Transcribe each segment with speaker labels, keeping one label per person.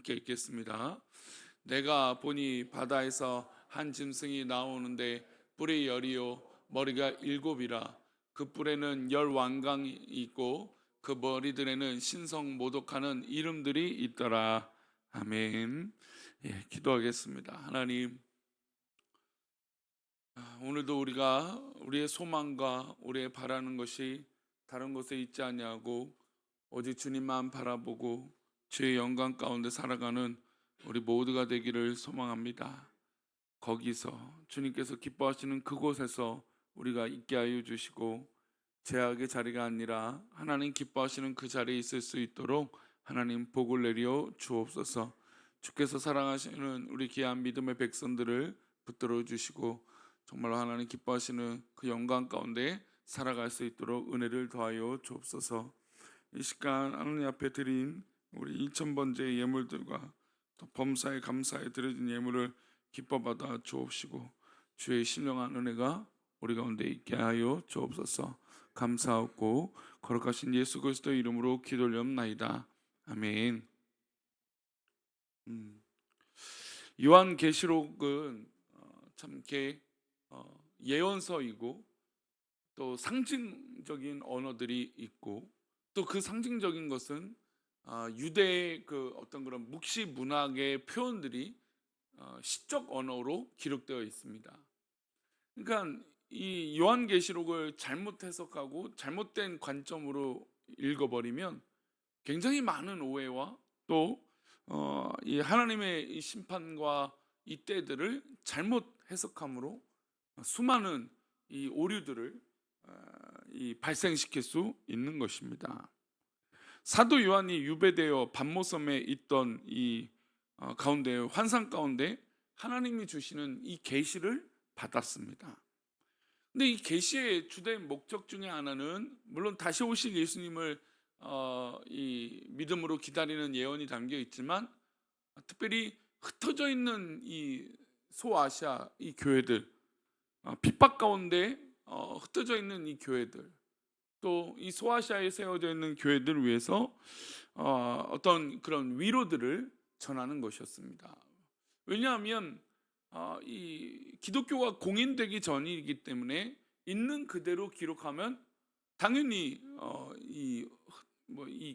Speaker 1: 함께 읽겠습니다. 내가 보니 바다에서 한 짐승이 나오는데 뿔이 열이요 머리가 일곱이라. 그 뿔에는 열 왕관이 있고 그 머리들에는 신성 모독하는 이름들이 있더라. 아멘. 기도하겠습니다. 하나님, 오늘도 우리가 우리의 소망과 우리의 바라는 것이 다른 곳에 있지 아니하고 오직 주님만 바라보고 주의 영광 가운데 살아가는 우리 모두가 되기를 소망합니다. 거기서 주님께서 기뻐하시는 그곳에서 우리가 있게 하여 주시고 제약의 자리가 아니라 하나님 기뻐하시는 그 자리에 있을 수 있도록 하나님 복을 내려 주옵소서. 주께서 사랑하시는 우리 귀한 믿음의 백성들을 붙들어 주시고 정말로 하나님 기뻐하시는 그 영광 가운데 살아갈 수 있도록 은혜를 더하여 주옵소서. 이 시간 하나님 앞에 드린 우리 2000번째 예물들과 또 범사에 감사에 드려진 예물을 기뻐 받아 주옵시고 주의 신령한 은혜가 우리 가운데 있게 하여 주옵소서. 감사하고 거룩하신 예수 그리스도의 이름으로 기도하옵나이다. 아멘. 요한계시록은 참 이렇게 예언서이고 또 상징적인 언어들이 있고 또 그 상징적인 것은 유대의 그 어떤 그런 묵시 문학의 표현들이 시적 언어로 기록되어 있습니다. 그러니까 이 요한계시록을 잘못 해석하고 잘못된 관점으로 읽어버리면 굉장히 많은 오해와 또 이 하나님의 이 심판과 이 때들을 잘못 해석함으로 수많은 이 오류들을 이 발생시킬 수 있는 것입니다. 사도 요한이 유배되어 pat모섬에 있던 이 가운데 환상 가운데 하나님이 주시는 이 계시를 받았습니다. 근데 이 계시의 주된 목적 중에 하나는 물론 다시 오실 예수님을 이 믿음으로 기다리는 예언이 담겨 있지만 특별히 흩어져 있는 이 소아시아 이 교회들, 핍박 가운데 흩어져 있는 이 교회들, 또 이 소아시아에 세워져 있는 교회들을 위해서 어떤 그런 위로들을 전하는 것이었습니다. 왜냐하면 이 기독교가 공인되기 전이기 때문에 있는 그대로 기록하면 당연히 이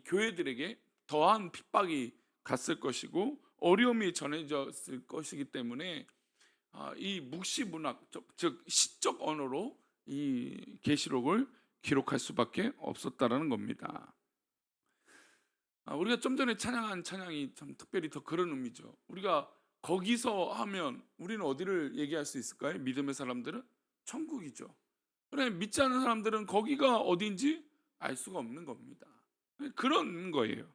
Speaker 1: 교회들에게 더한 핍박이 갔을 것이고 어려움이 전해졌을 것이기 때문에 이 묵시 문학 즉 시적 언어로 이 계시록을 기록할 수밖에 없었다라는 겁니다. 우리가 좀 전에 찬양한 찬양이 참 특별히 더 그런 의미죠. 우리가 거기서 하면 우리는 어디를 얘기할 수 있을까요? 믿음의 사람들은 천국이죠. 그래, 믿지 않는 사람들은 거기가 어딘지 알 수가 없는 겁니다. 그런 거예요.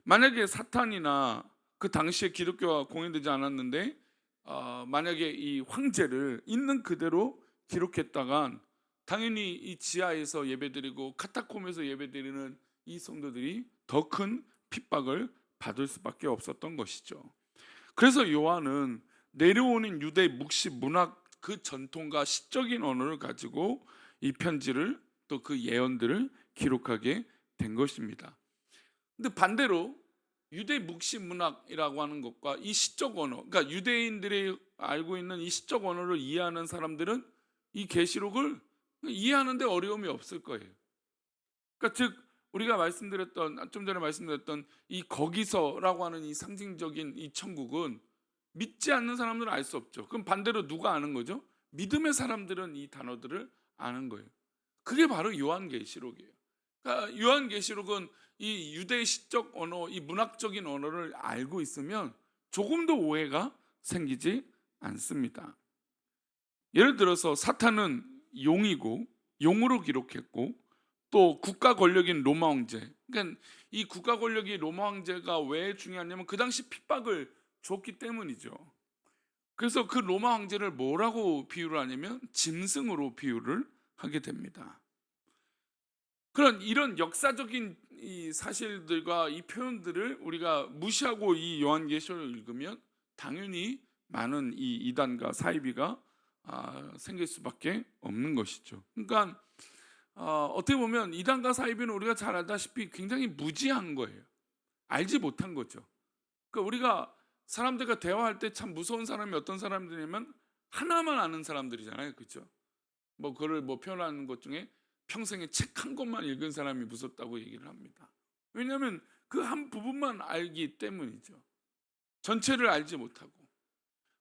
Speaker 1: 만약에 사탄이나 그 당시에 기독교가 공인되지 않았는데 만약에 이 황제를 있는 그대로 기록했다간 당연히 이 지하에서 예배드리고 카타콤에서 예배드리는 이 성도들이 더 큰 핍박을 받을 수밖에 없었던 것이죠. 그래서 요한은 내려오는 유대 묵시 문학 그 전통과 시적인 언어를 가지고 이 편지를 또 그 예언들을 기록하게 된 것입니다. 근데 반대로 유대 묵시 문학이라고 하는 것과 이 시적 언어, 그러니까 유대인들이 알고 있는 이 시적 언어를 이해하는 사람들은 이 계시록을 이해하는데 어려움이 없을 거예요. 그러니까 즉 우리가 말씀드렸던 좀 전에 말씀드렸던 이 거기서라고 하는 이 상징적인 이 천국은 믿지 않는 사람들은 알 수 없죠. 그럼 반대로 누가 아는 거죠? 믿음의 사람들은 이 단어들을 아는 거예요. 그게 바로 요한계시록이에요. 그러니까 요한계시록은 이 유대 시적 언어, 이 문학적인 언어를 알고 있으면 조금도 오해가 생기지 않습니다. 예를 들어서 사탄은 용이고 용으로 기록했고 또 국가 권력인 로마 황제, 그러니까 이 국가 권력이 로마 황제가 왜 중요하냐면 그 당시 핍박을 줬기 때문이죠. 그래서 그 로마 황제를 뭐라고 비유를 하냐면 짐승으로 비유를 하게 됩니다. 그런 이런 역사적인 이 사실들과 이 표현들을 우리가 무시하고 이 요한계시록을 읽으면 당연히 많은 이 이단과 사이비가 생길 수밖에 없는 것이죠. 그러니까 어떻게 보면 이단과 사이비는 우리가 잘 알다시피 굉장히 무지한 거예요. 알지 못한 거죠. 그러니까 우리가 사람들과 대화할 때 참 무서운 사람이 어떤 사람들이냐면 하나만 아는 사람들이잖아요. 그렇죠? 뭐 그거를 뭐 표현하는 것 중에 평생에 책 한 권만 읽은 사람이 무섭다고 얘기를 합니다. 왜냐하면 그 한 부분만 알기 때문이죠. 전체를 알지 못하고.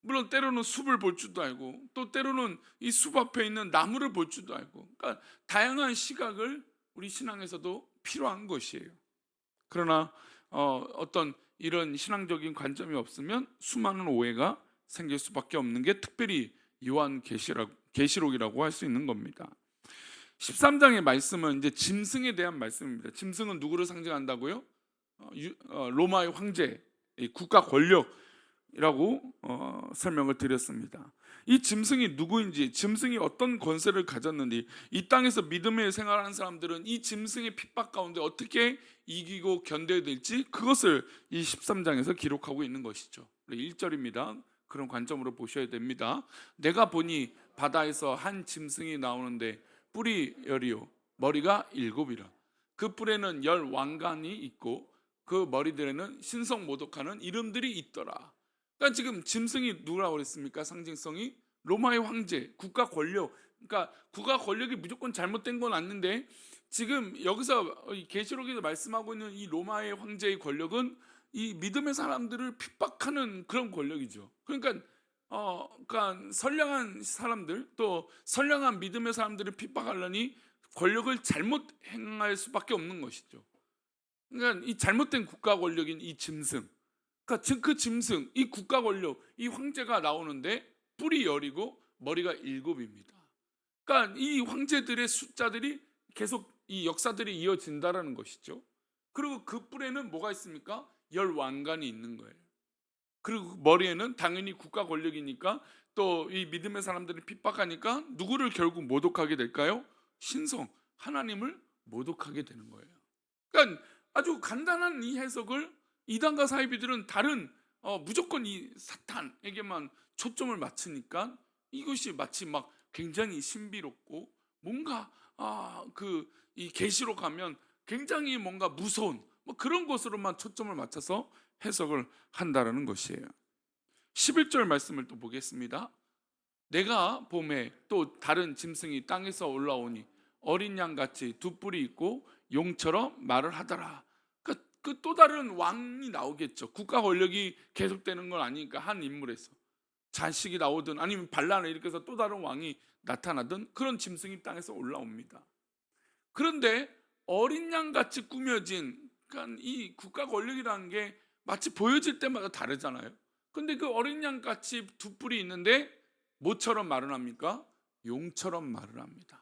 Speaker 1: 물론 때로는 숲을 볼 줄도 알고 또 때로는 이 숲 앞에 있는 나무를 볼 줄도 알고, 그러니까 다양한 시각을 우리 신앙에서도 필요한 것이에요. 그러나 어떤 이런 신앙적인 관점이 없으면 수많은 오해가 생길 수밖에 없는 게 특별히 계시록이라고 할 수 있는 겁니다. 13장의 말씀은 이제 짐승에 대한 말씀입니다. 짐승은 누구를 상징한다고요? 로마의 황제, 이 국가 권력이라고 설명을 드렸습니다. 이 짐승이 누구인지, 짐승이 어떤 권세를 가졌는지, 이 땅에서 믿음의 생활하는 사람들은 이 짐승의 핍박 가운데 어떻게 이기고 견뎌야 될지, 그것을 이 13장에서 기록하고 있는 것이죠. 1절입니다. 그런 관점으로 보셔야 됩니다. 내가 보니 바다에서 한 짐승이 나오는데 뿔이 열이요 머리가 일곱이라. 그 뿔에는 열 왕관이 있고 그 머리들에는 신성 모독하는 이름들이 있더라. 그러니까 지금 짐승이 누구라고 그랬습니까? 상징성이 로마의 황제, 국가 권력. 그러니까 국가 권력이 무조건 잘못된 건 아닌데, 지금 여기서 계시록에서 말씀하고 있는 이 로마의 황제의 권력은 이 믿음의 사람들을 핍박하는 그런 권력이죠. 그러니까 선량한 사람들, 또 선량한 믿음의 사람들을 핍박하려니 권력을 잘못 행할 수밖에 없는 것이죠. 그러니까 이 잘못된 국가 권력인 이 짐승, 그러니까 그 짐승, 이 국가 권력, 이 황제가 나오는데 뿔이 열이고 머리가 일곱입니다. 그러니까 이 황제들의 숫자들이 계속 이 역사들이 이어진다라는 것이죠. 그리고 그 뿔에는 뭐가 있습니까? 열 왕관이 있는 거예요. 그리고 머리에는 당연히 국가 권력이니까, 또 이 믿음의 사람들을 핍박하니까 누구를 결국 모독하게 될까요? 신성 하나님을 모독하게 되는 거예요. 그러니까 아주 간단한 이 해석을 이단과 사이비들은 다른 무조건 이 사탄에게만 초점을 맞추니까 이것이 마치 막 굉장히 신비롭고 뭔가 그 이 계시로 가면 굉장히 뭔가 무서운 뭐 그런 것으로만 초점을 맞춰서 해석을 한다라는 것이에요. 11절 말씀을 또 보겠습니다. 내가 봄에 또 다른 짐승이 땅에서 올라오니 어린 양같이 두 뿔이 있고 용처럼 말을 하더라. 그 또 다른 왕이 나오겠죠. 국가 권력이 계속되는 건 아니니까 한 인물에서 자식이 나오든 아니면 반란을 일으켜서 또 다른 왕이 나타나든 그런 짐승이 땅에서 올라옵니다. 그런데 어린 양같이 꾸며진, 그러니까 이 국가 권력이라는 게 마치 보여질 때마다 다르잖아요. 근데 그 어린 양같이 두 뿔이 있는데 뭐처럼 말을 합니까? 용처럼 말을 합니다.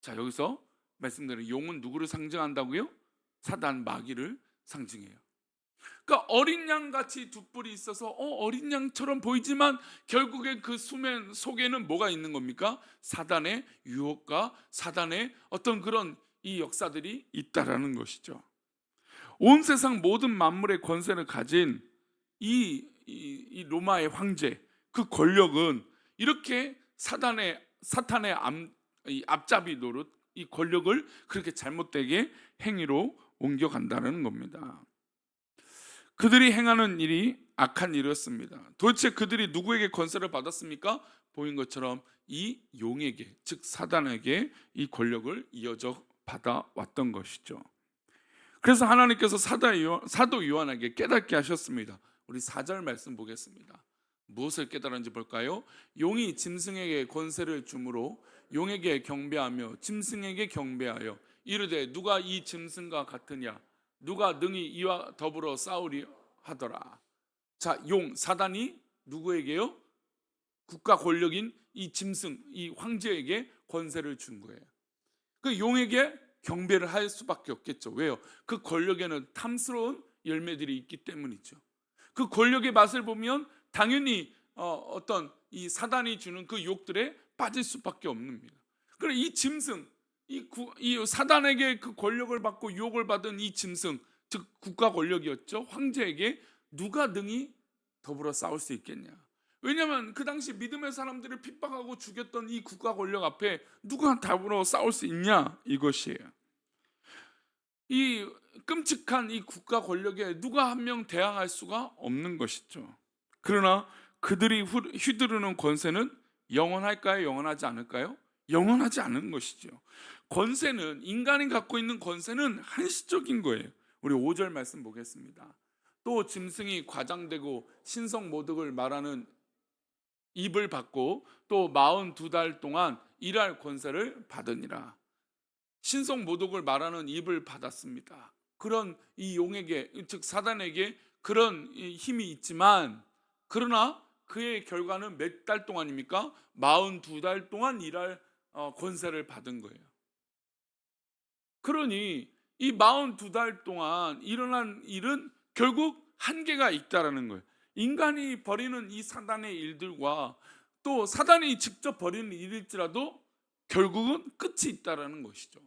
Speaker 1: 자, 여기서 말씀드린 용은 누구를 상징한다고요? 사단 마귀를 상징해요. 그러니까 어린 양같이 두 뿔이 있어서 어린 양처럼 보이지만 결국에 그 수면 속에는 뭐가 있는 겁니까? 사단의 유혹과 사단의 어떤 그런 이 역사들이 있다라는 것이죠. 온 세상 모든 만물의 권세를 가진 이 로마의 황제, 그 권력은 이렇게 사탄의 앞잡이 노릇, 이 권력을 그렇게 잘못되게 행위로 옮겨간다는 겁니다. 그들이 행하는 일이 악한 일이었습니다. 도대체 그들이 누구에게 권세를 받았습니까? 보인 것처럼 이 용에게, 즉 사단에게 이 권력을 이어져 받아왔던 것이죠. 그래서 하나님께서 사도 요한에게 깨닫게 하셨습니다. 우리 4절 말씀 보겠습니다. 무엇을 깨달은지 볼까요? 용이 짐승에게 권세를 주므로 용에게 경배하며 짐승에게 경배하여 이르되 누가 이 짐승과 같으냐, 누가 능히 이와 더불어 싸우리 하더라. 자, 용 사단이 누구에게요? 국가 권력인 이 짐승, 이 황제에게 권세를 준 거예요. 그 용에게 경배를 할 수밖에 없겠죠. 왜요? 그 권력에는 탐스러운 열매들이 있기 때문이죠. 그 권력의 맛을 보면 당연히 어떤 이 사단이 주는 그 유혹들에 빠질 수밖에 없습니다. 그래 이 짐승, 이 사단에게 그 권력을 받고 유혹을 받은 이 짐승, 즉 국가 권력이었죠. 황제에게 누가 능히 더불어 싸울 수 있겠냐? 왜냐하면 그 당시 믿음의 사람들을 핍박하고 죽였던 이 국가 권력 앞에 누가 더불어 싸울 수 있냐? 이것이에요. 이 끔찍한 이 국가 권력에 누가 한 명 대항할 수가 없는 것이죠. 그러나 그들이 휘두르는 권세는 영원할까요? 영원하지 않을까요? 영원하지 않은 것이죠. 권세는, 인간이 갖고 있는 권세는 한시적인 거예요. 우리 5절 말씀 보겠습니다. 또 짐승이 과장되고 신성 모독을 말하는 입을 받고 또 42달 동안 일할 권세를 받으니라. 신성 모독을 말하는 입을 받았습니다. 그런 이 용에게, 즉 사단에게 그런 힘이 있지만, 그러나 그의 결과는 몇 달 동안입니까? 42달 동안 일할 권세를 받은 거예요. 그러니 이 42달 동안 일어난 일은 결국 한계가 있다라는 거예요. 인간이 벌이는 이 사단의 일들과 또 사단이 직접 벌이는 일일지라도 결국은 끝이 있다라는 것이죠.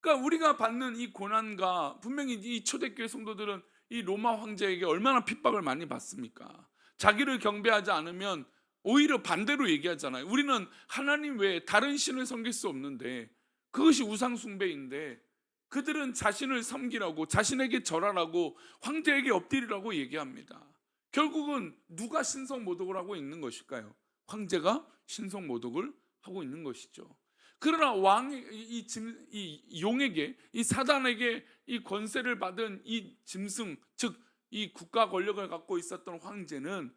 Speaker 1: 그러니까 우리가 받는 이 고난과, 분명히 이 초대교회 성도들은 이 로마 황제에게 얼마나 핍박을 많이 받습니까? 자기를 경배하지 않으면 오히려 반대로 얘기하잖아요. 우리는 하나님 외에 다른 신을 섬길 수 없는데, 그것이 우상 숭배인데 그들은 자신을 섬기라고, 자신에게 절하라고, 황제에게 엎드리라고 얘기합니다. 결국은 누가 신성 모독을 하고 있는 것일까요? 황제가 신성 모독을 하고 있는 것이죠. 그러나 왕이 이 용에게, 이 사단에게 이 권세를 받은 이 짐승, 즉 이 국가 권력을 갖고 있었던 황제는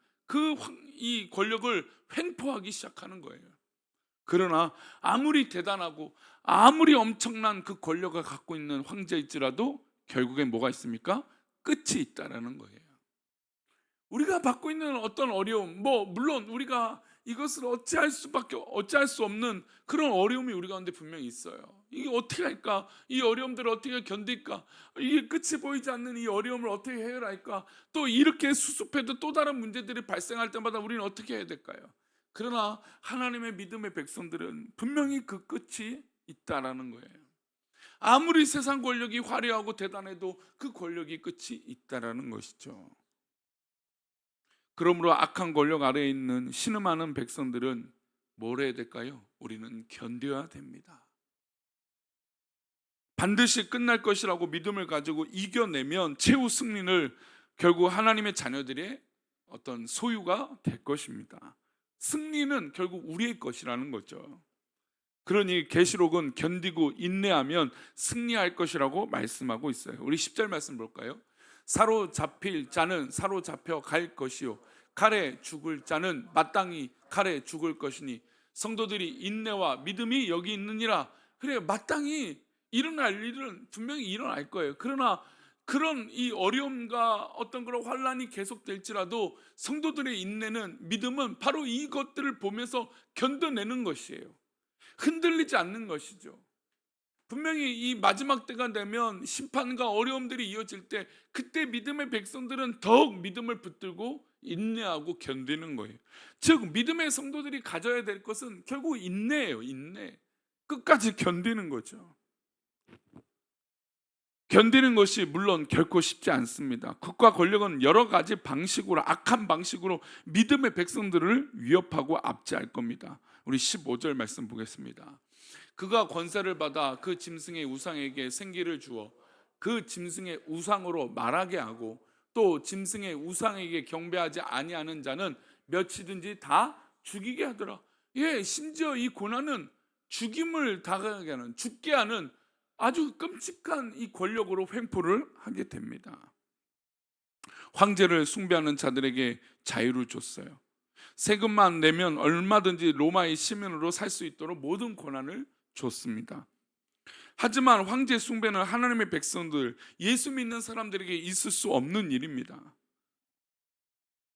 Speaker 1: 이 권력을 횡포하기 시작하는 거예요. 그러나 아무리 대단하고 아무리 엄청난 그 권력을 갖고 있는 황제일지라도 결국엔 뭐가 있습니까? 끝이 있다라는 거예요. 우리가 받고 있는 어떤 어려움, 물론 우리가 이것을 어찌할 수 없는 그런 어려움이 우리 가운데 분명히 있어요. 이게 어떻게 할까? 이 어려움들을 어떻게 견딜까? 이게 끝이 보이지 않는 이 어려움을 어떻게 해결할까? 또 이렇게 수습해도 또 다른 문제들이 발생할 때마다 우리는 어떻게 해야 될까요? 그러나 하나님의 믿음의 백성들은 분명히 그 끝이 있다라는 거예요. 아무리 세상 권력이 화려하고 대단해도 그 권력이 끝이 있다라는 것이죠. 그러므로 악한 권력 아래에 있는 신음하는 백성들은 뭘 해야 될까요? 우리는 견뎌야 됩니다. 반드시 끝날 것이라고 믿음을 가지고 이겨내면 최후 승리를 결국 하나님의 자녀들의 어떤 소유가 될 것입니다. 승리는 결국 우리의 것이라는 거죠. 그러니 계시록은 견디고 인내하면 승리할 것이라고 말씀하고 있어요. 우리 10절 말씀 볼까요? 사로잡힐 자는 사로잡혀 갈 것이요 칼에 죽을 자는 마땅히 칼에 죽을 것이니, 성도들이 인내와 믿음이 여기 있느니라. 그래, 마땅히 일어날 일은 분명히 일어날 거예요. 그러나 그런 이 어려움과 어떤 그런 환란이 계속될지라도 성도들의 인내는, 믿음은 바로 이것들을 보면서 견뎌내는 것이에요. 흔들리지 않는 것이죠. 분명히 이 마지막 때가 되면 심판과 어려움들이 이어질 때, 그때 믿음의 백성들은 더욱 믿음을 붙들고 인내하고 견디는 거예요. 즉 믿음의 성도들이 가져야 될 것은 결국 인내예요. 인내. 끝까지 견디는 거죠. 견디는 것이 물론 결코 쉽지 않습니다. 국가 권력은 여러 가지 방식으로, 악한 방식으로 믿음의 백성들을 위협하고 압제할 겁니다. 우리 15절 말씀 보겠습니다. 그가 권세를 받아 그 짐승의 우상에게 생기를 주어 그 짐승의 우상으로 말하게 하고, 또 짐승의 우상에게 경배하지 아니하는 자는 몇이든지 다 죽이게 하더라. 예, 심지어 이 고난은 죽임을 당하게 하는, 죽게 하는 아주 끔찍한 이 권력으로 횡포를 하게 됩니다. 황제를 숭배하는 자들에게 자유를 줬어요. 세금만 내면 얼마든지 로마의 시민으로 살 수 있도록 모든 권한을 줬습니다. 하지만 황제 숭배는 하나님의 백성들, 예수 믿는 사람들에게 있을 수 없는 일입니다.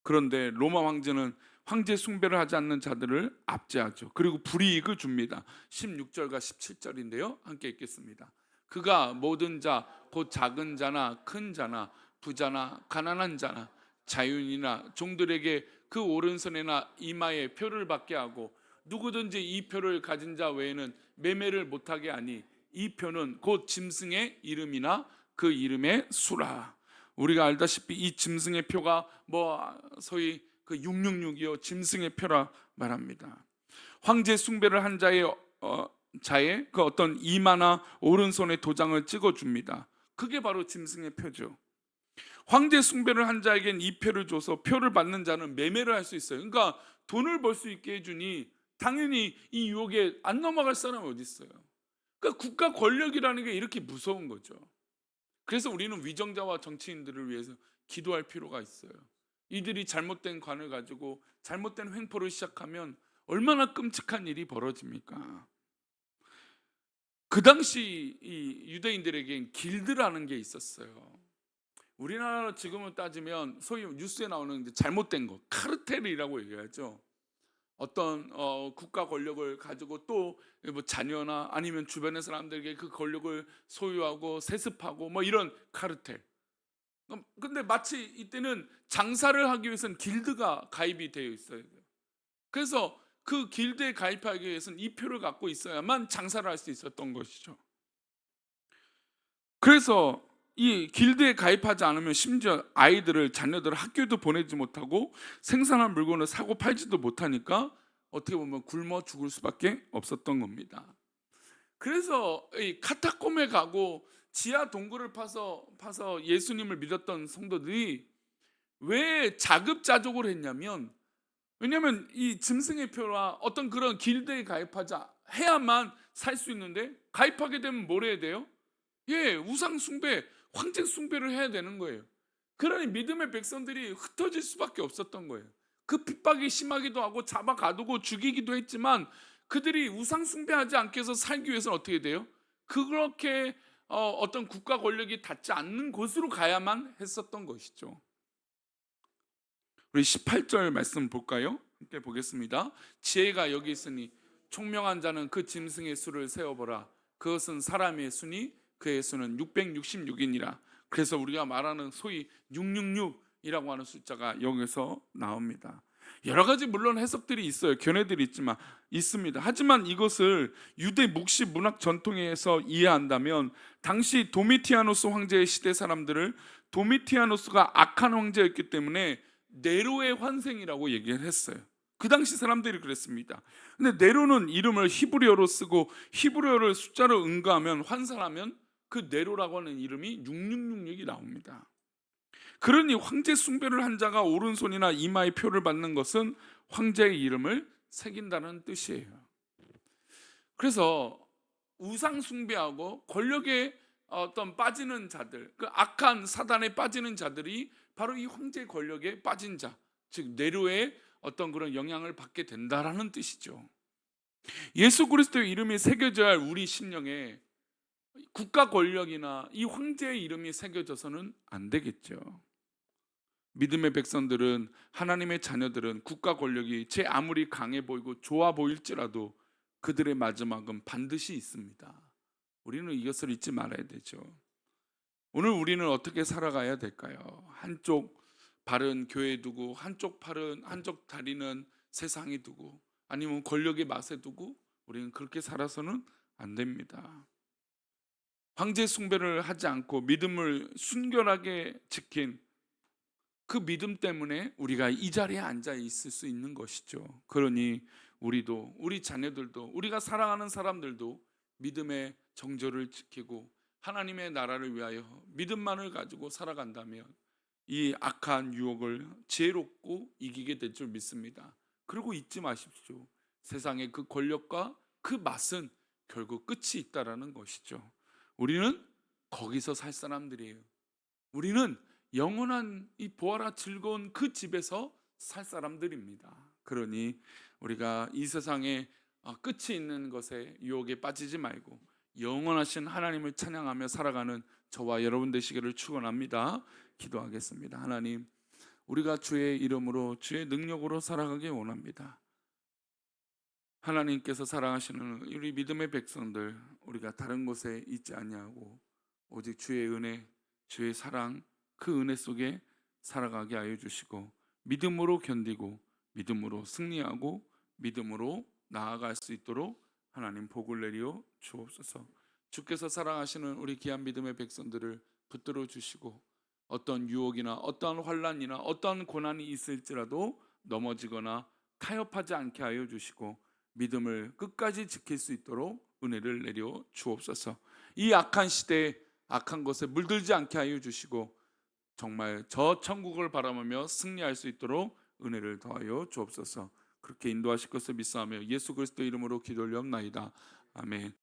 Speaker 1: 그런데 로마 황제는 황제 숭배를 하지 않는 자들을 압제하죠. 그리고 불이익을 줍니다. 16절과 17절인데요, 함께 읽겠습니다. 그가 모든 자, 곧 작은 자나 큰 자나 부자나 가난한 자나 자유인이나 종들에게 그 오른손이나 이마에 표를 받게 하고, 누구든지 이 표를 가진 자 외에는 매매를 못하게 하니, 이 표는 곧 짐승의 이름이나 그 이름의 수라. 우리가 알다시피 이 짐승의 표가 소위 그 666이요 짐승의 표라 말합니다. 황제 숭배를 한 자의 자의 그 어떤 이마나 오른손에 도장을 찍어줍니다. 그게 바로 짐승의 표죠. 황제 숭배를 한 자에겐 이 표를 줘서 표를 받는 자는 매매를 할 수 있어요. 그러니까 돈을 벌 수 있게 해주니 당연히 이 유혹에 안 넘어갈 사람이 어디 있어요. 그러니까 국가 권력이라는 게 이렇게 무서운 거죠. 그래서 우리는 위정자와 정치인들을 위해서 기도할 필요가 있어요. 이들이 잘못된 관을 가지고 잘못된 횡포를 시작하면 얼마나 끔찍한 일이 벌어집니까? 그 당시 이 유대인들에겐 길드라는 게 있었어요. 우리나라 지금은 따지면 소위 뉴스에 나오는 이제 잘못된 거, 카르텔이라고 얘기하죠. 어떤 국가 권력을 가지고 또 뭐 자녀나 아니면 주변의 사람들에게 그 권력을 소유하고 세습하고 뭐 이런 카르텔. 근데 마치 이때는 장사를 하기 위해서는 길드가 가입이 되어 있어야 돼요. 그래서 그 길드에 가입하기 위해서는 이 표를 갖고 있어야만 장사를 할 수 있었던 것이죠. 그래서 이 길드에 가입하지 않으면 심지어 아이들을 자녀들을 학교도 보내지 못하고 생산한 물건을 사고 팔지도 못하니까 어떻게 보면 굶어 죽을 수밖에 없었던 겁니다. 그래서 이 카타콤에 가고 지하 동굴을 파서 예수님을 믿었던 성도들이 왜 자급자족을 했냐면, 왜냐하면 이 짐승의 표와 어떤 그런 길드에 가입하자 해야만 살 수 있는데, 가입하게 되면 뭘 해야 돼요? 예, 우상 숭배, 황제 숭배를 해야 되는 거예요. 그러니 믿음의 백성들이 흩어질 수밖에 없었던 거예요. 그 핍박이 심하기도 하고 잡아 가두고 죽이기도 했지만 그들이 우상 숭배하지 않게 해서 살기 위해서는 어떻게 돼요? 그렇게 어떤 국가 권력이 닿지 않는 곳으로 가야만 했었던 것이죠. 우리 18절 말씀 볼까요? 함께 보겠습니다. 지혜가 여기 있으니 총명한 자는 그 짐승의 수를 세어보라. 그것은 사람의 수니 그의 수는 666이니라. 그래서 우리가 말하는 소위 666이라고 하는 숫자가 여기서 나옵니다. 여러 가지 물론 해석들이 있어요. 견해들이 있습니다. 하지만 이것을 유대 묵시 문학 전통에서 이해한다면 당시 도미티아누스 황제의 시대 사람들을, 도미티아누스가 악한 황제였기 때문에 네로의 환생이라고 얘기를 했어요. 그 당시 사람들이 그랬습니다. 근데 네로는 이름을 히브리어로 쓰고 히브리어를 숫자로 응가하면 환산하면 그 네로라고 하는 이름이 6666이 나옵니다. 그러니 황제 숭배를 한 자가 오른손이나 이마에 표를 받는 것은 황제의 이름을 새긴다는 뜻이에요. 그래서 우상 숭배하고 권력에 어떤 빠지는 자들, 그 악한 사단에 빠지는 자들이 바로 이 황제 권력에 빠진 자, 즉 네로의 어떤 그런 영향을 받게 된다라는 뜻이죠. 예수 그리스도의 이름이 새겨져야 할 우리 심령에 국가 권력이나 이 황제의 이름이 새겨져서는 안 되겠죠. 믿음의 백성들은, 하나님의 자녀들은 국가 권력이 제 아무리 강해 보이고 좋아 보일지라도 그들의 마지막은 반드시 있습니다. 우리는 이것을 잊지 말아야 되죠. 오늘 우리는 어떻게 살아가야 될까요? 한쪽 발은 교회에 두고 한쪽 다리는 세상에 두고 아니면 권력의 맛에 두고 우리는 그렇게 살아서는 안 됩니다. 황제 숭배를 하지 않고 믿음을 순결하게 지킨 그 믿음 때문에 우리가 이 자리에 앉아 있을 수 있는 것이죠. 그러니 우리도, 우리 자녀들도, 우리가 사랑하는 사람들도 믿음의 정절을 지키고 하나님의 나라를 위하여 믿음만을 가지고 살아간다면 이 악한 유혹을 지혜롭고 이기게 될 줄 믿습니다. 그리고 잊지 마십시오. 세상의 그 권력과 그 맛은 결국 끝이 있다라는 것이죠. 우리는 거기서 살 사람들이에요. 우리는 영원한 이 보아라 즐거운 그 집에서 살 사람들입니다. 그러니 우리가 이 세상에 끝이 있는 것에 유혹에 빠지지 말고 영원하신 하나님을 찬양하며 살아가는 저와 여러분 되시기를 축원합니다. 기도하겠습니다. 하나님, 우리가 주의 이름으로 주의 능력으로 살아가기 원합니다. 하나님께서 사랑하시는 우리 믿음의 백성들, 우리가 다른 곳에 있지 아니하고 오직 주의 은혜, 주의 사랑, 그 은혜 속에 살아가게 하여 주시고 믿음으로 견디고 믿음으로 승리하고 믿음으로 나아갈 수 있도록 하나님 복을 내려 주옵소서. 주께서 사랑하시는 우리 귀한 믿음의 백성들을 붙들어 주시고 어떤 유혹이나 어떠한 환난이나 어떠한 고난이 있을지라도 넘어지거나 타협하지 않게 하여 주시고 믿음을 끝까지 지킬 수 있도록 은혜를 내려 주옵소서. 이 악한 시대에 악한 것에 물들지 않게 하여 주시고 정말 저 천국을 바라보며 승리할 수 있도록 은혜를 더하여 주옵소서. 그렇게 인도하실 것을 믿사오며 예수 그리스도 이름으로 기도 올리옵나이다. 아멘.